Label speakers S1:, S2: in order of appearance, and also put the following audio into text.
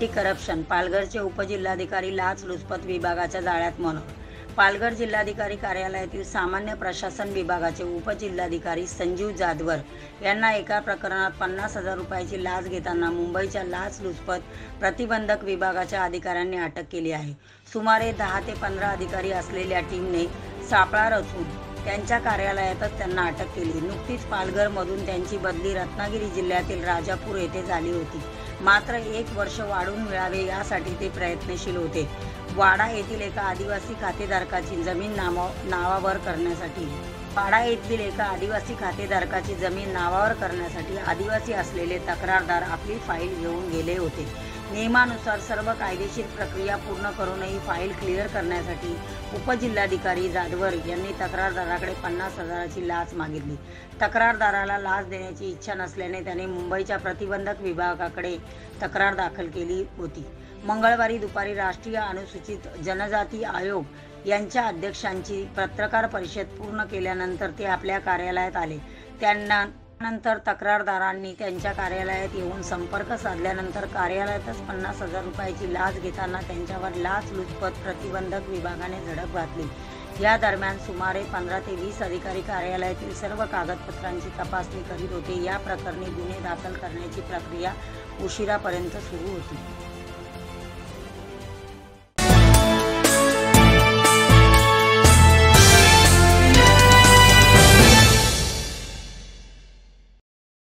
S1: Anti corruption पालघरचे उपजिल्हाधिकारी लाचलुचपत विभागाच्या जाळ्यात मनोर। पालघर जिल्हाधिकारी कार्यालयातील सामान्य प्रशासन विभागाचे उपजिल्हाधिकारी संजीव जाधवर यांना एका प्रकरणात 50,000 रुपयाची लाच घेताना मुंबईच्या लाचलुचपत प्रतिबंधक विभागाच्या अधिकाऱ्यांनी अटक केली आहे। सुमारे 10 ते 15 अधिकारी असलेल्या टीमने सापळा रचून त्यांच्या कार्यालयातच त्यांना अटक केली। नुकतीच पालघरमधून त्यांची बदली रत्नागिरी जिल्ह्यातील राजापूर येथे झाली होती। मात्र 1 वर्ष वाढून मिळावे यासाठी ते प्रयत्नशील होते। वाडा येथील एका आदिवासी खातेधारकाची जमीन नावावर करण्यासाठी आदिवासी असलेले तक्रारदार आपली फाईल घेऊन गेले होते। नियमानुसार सर्व कायदेशीर प्रक्रिया पूर्ण करूनही फाईल क्लिअर करण्यासाठी उपजिल्हाधिकारी जाधवर यांनी तक्रारदाराकडे 50,000ची लाच मागितली। तक्रारदाराला लाच देण्याची इच्छा नसल्याने त्याने मुंबईच्या प्रतिबंधक विभागाकडे तक्रार दाखल केली होती। मंगळवारी दुपारी राष्ट्रीय अनुसूचित जनजाती आयोग यांच्या अध्यक्षांची पत्रकार परिषद पूर्ण केल्यानंतर ते आपल्या कार्यालयात आले। त्यानंतर तक्रारदारांनी त्यांच्या कार्यालयात येऊन संपर्क साधल्यानंतर कार्यालयातच 50,000 रुपयाची लाच घेताना त्यांच्यावर लाचलुचपत प्रतिबंधक विभागाने झडप घातली। या दरम्यान सुमारे 15 ते 20 अधिकारी कार्यालयातील सर्व कागदपत्रांची तपासणी करीत होते। या प्रकरणी गुन्हे दाखल करण्याची प्रक्रिया उशिरापर्यंत सुरू होती।